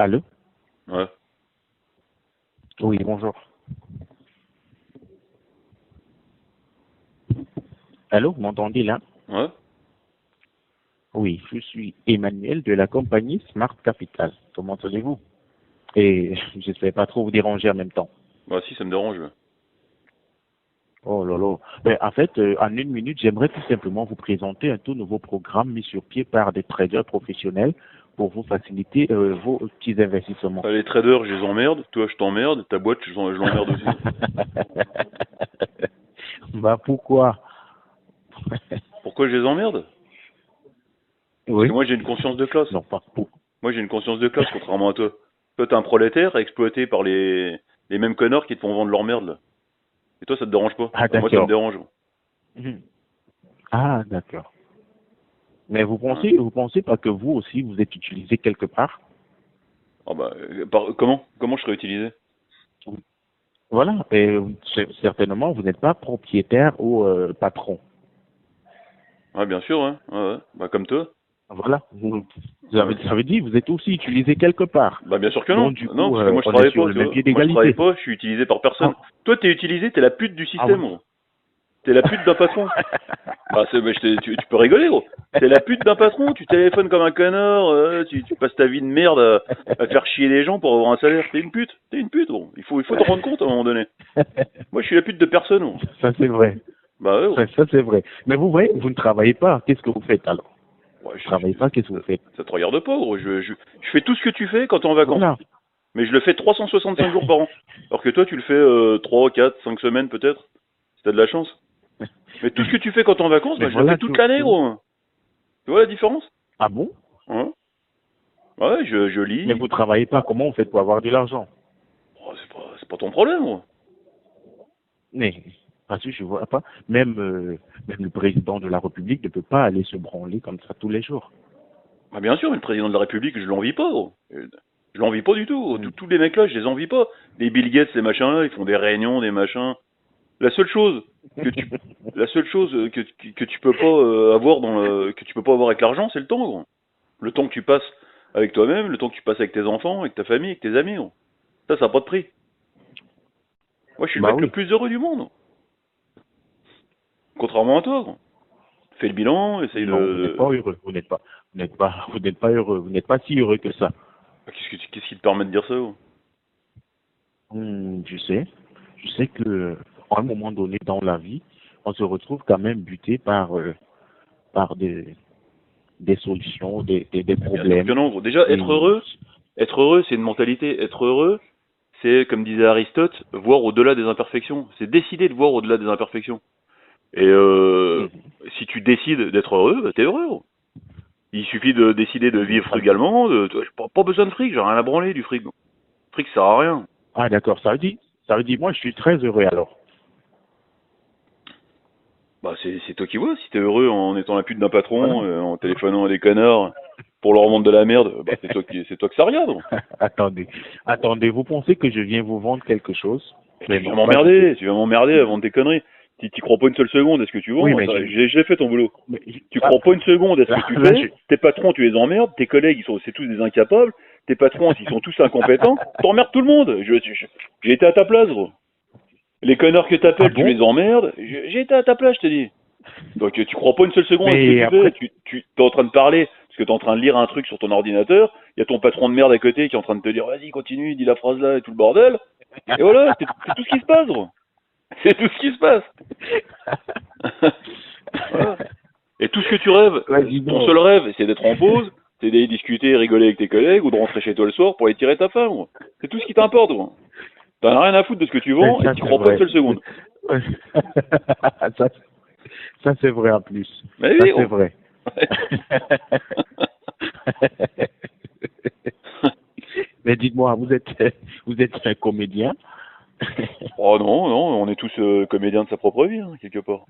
Allô? Ouais. Oui, bonjour. Allô, vous m'entendez là? Ouais. Oui, je suis Emmanuel de la compagnie Smart Capital. Comment allez-vous? Et j'espère pas trop vous déranger en même temps. Bah si, ça me dérange. Oh là là. Ben, en fait, en une minute, j'aimerais tout simplement vous présenter un tout nouveau programme mis sur pied par des traders professionnels pour vous faciliter vos petits investissements. Les traders, je les emmerde. Toi, je t'emmerde. Ta boîte, je l'emmerde aussi. Bah pourquoi? Pourquoi je les emmerde? Parce que Oui? moi, j'ai une conscience de classe. Non, pas pour. Moi, j'ai une conscience de classe, contrairement à toi. Toi, t'es un prolétaire exploité par les mêmes connards qui te font vendre leur merde, là. Et toi, ça te dérange pas? Ah Bah, moi, ça me d'accord. dérange. Mhm. Ah d'accord. Mais Hein. vous pensez pas que vous aussi vous êtes utilisé quelque part? Ah bah, comment je serais utilisé? Voilà. Et certainement vous n'êtes pas propriétaire ou patron. Ouais, bien sûr, ouais. Ouais, ouais. Bah, comme toi. Voilà. Ouais. Ça veut dire que vous êtes aussi utilisé quelque part. Bah, bien sûr que non. Donc du Non, coup, parce que moi, je on est travaille sur pas, le tu même vois. pied Moi, je travaille d'égalité. pas, je suis utilisé par personne. Ah, Toi, t'es utilisé, t'es la pute du ah système, oui. gros. T'es la pute d'un patron. Bah, tu peux rigoler, gros. T'es la pute d'un patron, tu téléphones comme un connard, tu passes ta vie de merde à faire chier les gens pour avoir un salaire. T'es une pute, gros. Il faut t'en rendre compte à un moment donné. Moi, je suis la pute de personne, gros. Ça c'est vrai. Bah ouais, gros. Ça c'est vrai. Mais vous voyez, vous ne travaillez pas. Qu'est-ce que vous faites alors? Ouais, Vous ne travaillez pas, qu'est-ce que ça, vous faites? ça te regarde pas, gros. Je fais tout ce que tu fais quand t'es en vacances. Voilà. Mais je le fais 365 jours par an. Alors que toi, tu le fais 3, 4, 5 semaines peut-être. Si t'as de la chance. Mais tout ce que tu fais quand t'es en vacances, Mais bah, je le fais voilà, toute l'année, gros. Tu vois la différence? Ah bon? Hein? Ouais, je Mais lis. vous travaillez pas, comment vous faites pour avoir de l'argent? Oh, c'est pas ton problème, gros. Mais, parce que je vois pas, même, même le président de la République ne peut pas aller se branler comme ça tous les jours. Bah, bien sûr, mais le président de la République, je l'envie pas, gros. Je l'envie pas du tout, gros. Hmm. Tous les mecs là, je les envie pas. Les Bill Gates, ces machins là, ils font des réunions, des machins. La seule chose que tu, la seule chose que tu peux pas que tu peux pas avoir avec l'argent, c'est le temps, gros. Le temps que tu passes avec toi-même, le temps que tu passes avec tes enfants, avec ta famille, avec tes amis, gros. Ça a pas de prix. Moi, je suis le Bah mec le oui. plus heureux du monde. Contrairement à toi, gros. Fais le bilan, essaye Non, vous n'êtes pas heureux. Vous n'êtes pas heureux. Vous n'êtes pas si heureux que ça. Qu'est-ce qui te permet de dire ça, gros? Hmm, je sais que, à un moment donné dans la vie, on se retrouve quand même buté par des solutions, des Mais bien sûr que problèmes. non, gros. Déjà, Et, être heureux, c'est une mentalité. Être heureux, c'est, comme disait Aristote, voir au-delà des imperfections. C'est décider de voir au-delà des imperfections. Et hmm, si tu décides d'être heureux, bah t'es heureux, gros. Il suffit de décider de vivre ça- frugalement. J'ai pas besoin de fric, j'ai rien à branler du fric, gros. Le fric, ça sert à rien. ah d'accord, ça veut dire, moi je suis très heureux alors. Bah c'est toi qui vois. Si t'es heureux en étant la pute d'un Voilà. patron, en téléphonant à des connards pour leur vendre de la merde, bah c'est toi que ça regarde, gros. Attendez, attendez, vous pensez que je viens vous vendre quelque chose? Mais Mais non, pas du tout. tu viens m'emmerder avant de tes conneries. T'y crois pas une seule seconde à ce que tu Oui, vends. mais Je l'ai fait ton boulot. mais Tu crois pas une seconde à ce que tu là, fais. Tes patrons, tu les emmerdes. Tes collègues, c'est tous des incapables. Tes patrons, ils sont tous incompétents. T'emmerdes tout le monde. J'ai été à ta place, gros. Les connards que ah t'appelles, tu bon? les emmerdes. J'ai été à ta place, je te dis. Donc tu crois pas une seule seconde à ce que Mais tu fais. après, Tu t'es en train de parler parce que t'es en train de lire un truc sur ton ordinateur. Il y a ton patron de merde à côté qui est en train de te dire vas-y continue, dis la phrase là et tout le bordel. Et voilà, c'est tout ce qui se passe, gros. C'est tout ce qui se passe. Voilà. Et tout ce que tu rêves, ouais, dis ton donc. seul rêve, c'est d'être en pause, c'est d'aller discuter, rigoler avec tes collègues ou de rentrer chez toi le soir pour aller tirer ta femme, gros. C'est tout ce qui t'importe, gros. T'en as rien à foutre de ce que tu Ouais, vends et ça t'y c'est crois pas une vrai. seule seconde. Ouais. ça, ça c'est vrai en plus. Mais Ça oui, c'est gros. vrai. Mais dites-moi, vous êtes un comédien? Oh non, non, on est tous comédiens de sa propre vie, hein, quelque part.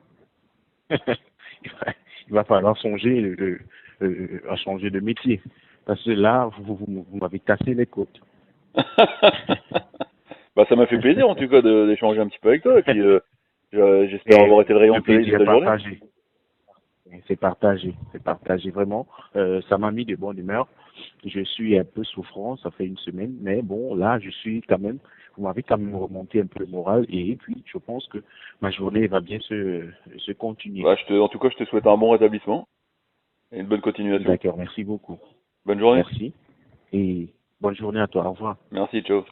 Il va falloir songer à changer de métier. Parce que là, vous m'avez cassé les côtes. Bah ça m'a fait plaisir en tout cas d'échanger un petit peu avec toi et puis j'espère Et avoir été le rayon le de soleil de plaisir est ta journée. partagé. C'est partagé, c'est partagé vraiment. Ça m'a mis de bonne humeur. Je suis un peu souffrant, ça fait une semaine, mais bon, là, je suis quand même, vous m'avez quand même remonté un peu le moral et puis je pense que ma journée va bien se continuer. Bah, en tout cas, je te souhaite un bon rétablissement et une bonne continuation. D'accord, merci beaucoup. Bonne journée. Merci et bonne journée à toi. Au revoir. Merci, ciao.